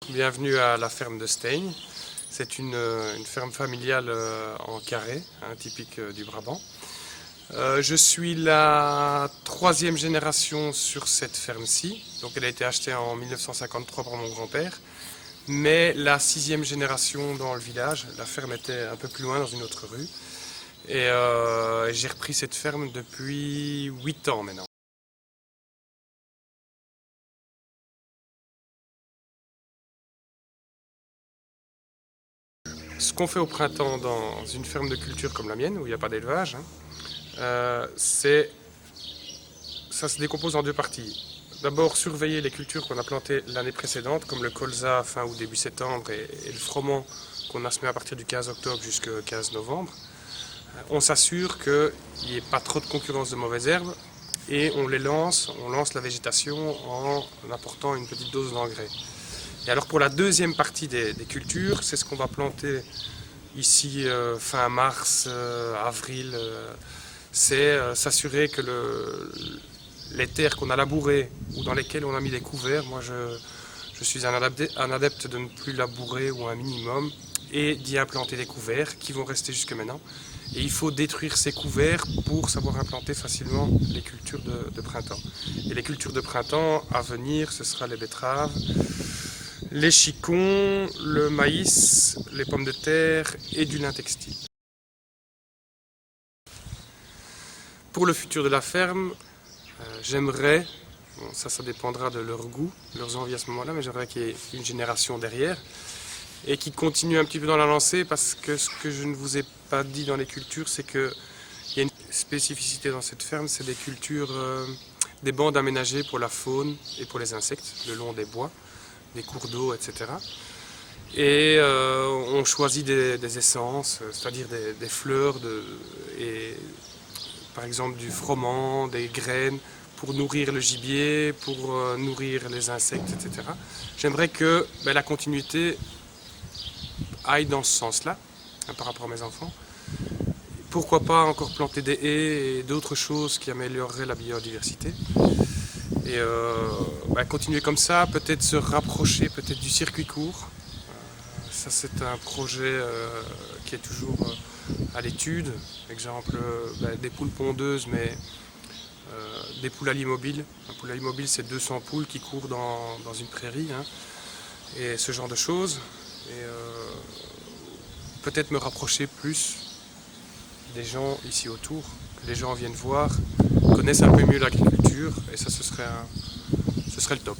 Bienvenue à la ferme de Steyne. C'est une ferme familiale en carré, typique du Brabant. Je suis la troisième génération sur cette ferme-ci. Donc elle a été achetée en 1953 par mon grand-père. Mais la sixième génération dans le village. La ferme était un peu plus loin dans une autre rue. Et j'ai repris cette ferme depuis 8 ans maintenant. Ce qu'on fait au printemps dans une ferme de culture comme la mienne, où il n'y a pas d'élevage, ça se décompose en deux parties. D'abord, surveiller les cultures qu'on a plantées l'année précédente, comme le colza fin ou début septembre et le froment qu'on a semé à partir du 15 octobre jusqu'au 15 novembre. On s'assure qu'il n'y ait pas trop de concurrence de mauvaises herbes et on lance la végétation en apportant une petite dose d'engrais. Et alors pour la deuxième partie des cultures, c'est ce qu'on va planter ici fin mars, avril. C'est s'assurer que les terres qu'on a labourées ou dans lesquelles on a mis des couverts, moi je suis un adepte de ne plus labourer ou un minimum, et d'y implanter des couverts qui vont rester jusque maintenant. Et il faut détruire ces couverts pour savoir implanter facilement les cultures de printemps. Et les cultures de printemps à venir, ce sera les betteraves, les chicons, le maïs, les pommes de terre et du lin textile. Pour le futur de la ferme, j'aimerais, ça dépendra de leur goût, leurs envies à ce moment-là, mais j'aimerais qu'il y ait une génération derrière et qui continue un petit peu dans la lancée, parce que ce que je ne vous ai pas dit dans les cultures, c'est qu'il y a une spécificité dans cette ferme, c'est des cultures, des bandes aménagées pour la faune et pour les insectes, le long des bois, des cours d'eau, etc. Et on choisit des essences, c'est-à-dire des fleurs, et par exemple du froment, des graines, pour nourrir le gibier, pour nourrir les insectes, etc. J'aimerais que la continuité aille dans ce sens-là, par rapport à mes enfants. Pourquoi pas encore planter des haies et d'autres choses qui amélioreraient la biodiversité. Et continuer comme ça, peut-être se rapprocher peut-être du circuit court. Ça c'est un projet qui est toujours à l'étude. Exemple, des poules pondeuses, mais des poules à lit mobile. Un poule à lit mobile, c'est 200 poules qui courent dans une prairie, et ce genre de choses. Et peut-être me rapprocher plus des gens ici autour, que les gens viennent voir, connaissent un peu mieux l'agriculture, et ça ce serait le top.